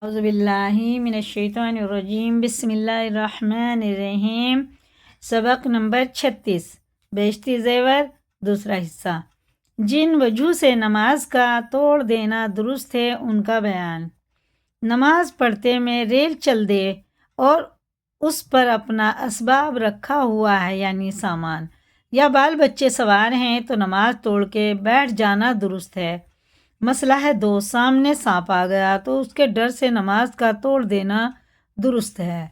اعوذ باللہ من الشیطان الرجیم، بسم اللہ الرحمن الرحیم۔ سبق نمبر 36، بیشتی زیور، دوسرا حصہ۔ جن وجہ سے نماز کا توڑ دینا درست ہے ان کا بیان۔ نماز پڑھتے میں ریل چل دے اور اس پر اپنا اسباب رکھا ہوا ہے یعنی سامان، یا بال بچے سوار ہیں تو نماز توڑ کے بیٹھ جانا درست ہے۔ مسئلہ ہے 2، سامنے سانپ آ گیا تو اس کے ڈر سے نماز کا توڑ دینا درست ہے۔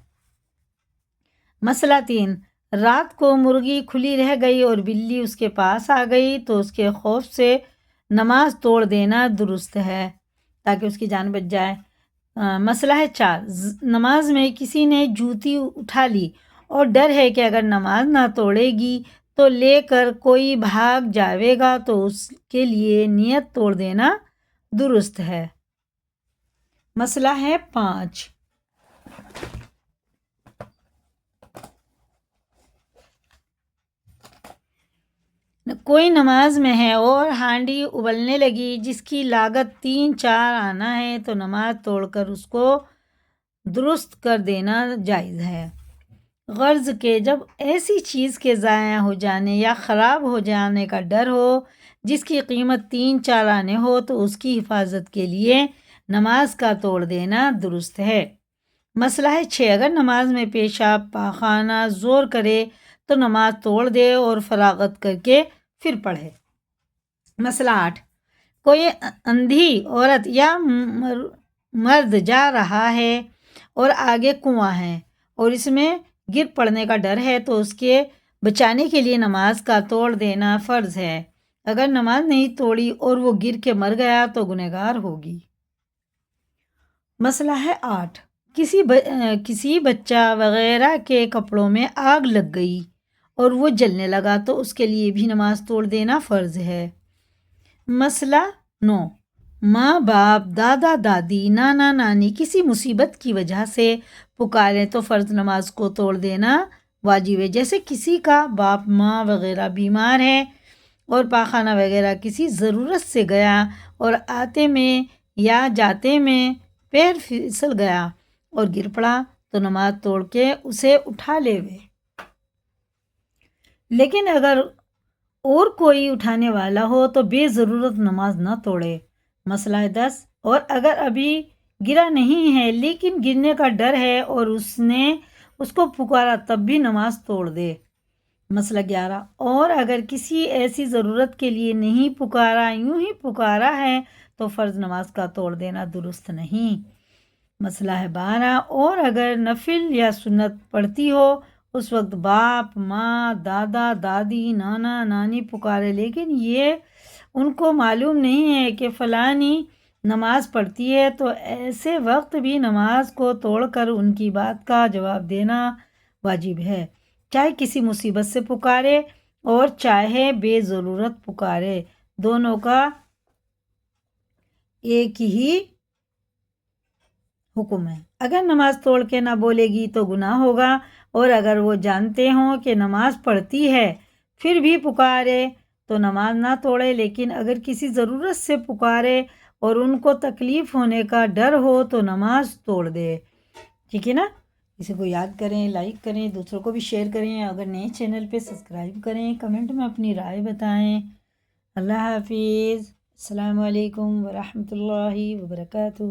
مسئلہ 3، رات کو مرغی کھلی رہ گئی اور بلی اس کے پاس آ گئی تو اس کے خوف سے نماز توڑ دینا درست ہے تاکہ اس کی جان بچ جائے۔ مسئلہ ہے 4، نماز میں کسی نے جوتی اٹھا لی اور ڈر ہے کہ اگر نماز نہ توڑے گی تو لے کر کوئی بھاگ جاوے گا تو اس کے لیے نیت توڑ دینا درست ہے۔ مسئلہ ہے 5، کوئی نماز میں ہے اور ہانڈی ابلنے لگی جس کی لاگت 3-4 آنا ہے تو نماز توڑ کر اس کو درست کر دینا جائز ہے، غرض کہ جب ایسی چیز کے ضائع ہو جانے یا خراب ہو جانے کا ڈر ہو جس کی قیمت 3-4 آنے ہو تو اس کی حفاظت کے لیے نماز کا توڑ دینا درست ہے۔ مسئلہ ہے 6، اگر نماز میں پیشاب پاخانہ زور کرے تو نماز توڑ دے اور فراغت کر کے پھر پڑھے۔ مسئلہ 8، کوئی اندھی عورت یا مرد جا رہا ہے اور آگے کنواں ہے اور اس میں گر پڑنے کا ڈر ہے تو اس کے بچانے کے لیے نماز کا توڑ دینا فرض ہے۔ اگر نماز نہیں توڑی اور وہ گر کے مر گیا تو گنہگار ہوگی۔ مسئلہ ہے 8، کسی بچہ وغیرہ کے کپڑوں میں آگ لگ گئی اور وہ جلنے لگا تو اس کے لیے بھی نماز توڑ دینا فرض ہے۔ مسئلہ 9، ماں باپ، دادا دادی، نانا نانی کسی مصیبت کی وجہ سے پکاریں تو فرض نماز کو توڑ دینا واجب ہے، جیسے کسی کا باپ ماں وغیرہ بیمار ہے اور پاخانہ وغیرہ کسی ضرورت سے گیا اور آتے میں یا جاتے میں پیر پھسل گیا اور گر پڑا تو نماز توڑ کے اسے اٹھا لیوے، لیکن اگر اور کوئی اٹھانے والا ہو تو بے ضرورت نماز نہ توڑے۔ مسئلہ 10، اور اگر ابھی گرا نہیں ہے لیکن گرنے کا ڈر ہے اور اس نے اس کو پکارا تب بھی نماز توڑ دے۔ مسئلہ 11، اور اگر کسی ایسی ضرورت کے لیے نہیں پکارا، یوں ہی پکارا ہے تو فرض نماز کا توڑ دینا درست نہیں۔ مسئلہ ہے 12، اور اگر نفل یا سنت پڑھتی ہو اس وقت باپ ماں دادا دادی نانا نانی پکارے لیکن یہ ان کو معلوم نہیں ہے کہ فلانی نماز پڑھتی ہے تو ایسے وقت بھی نماز کو توڑ کر ان کی بات کا جواب دینا واجب ہے، چاہے کسی مصیبت سے پکارے اور چاہے بے ضرورت پکارے، دونوں کا ایک ہی حکم ہے۔ اگر نماز توڑ کے نہ بولے گی تو گناہ ہوگا، اور اگر وہ جانتے ہوں کہ نماز پڑھتی ہے پھر بھی پکارے تو نماز نہ توڑے، لیکن اگر کسی ضرورت سے پکارے اور ان کو تکلیف ہونے کا ڈر ہو تو نماز توڑ دے۔ ٹھیک ہے نا؟ اسے کو یاد کریں، لائک کریں، دوسروں کو بھی شیئر کریں، اگر نئے چینل پہ سبسکرائب کریں، کمنٹ میں اپنی رائے بتائیں۔ اللہ حافظ، السلام علیکم ورحمۃ اللہ وبرکاتہ۔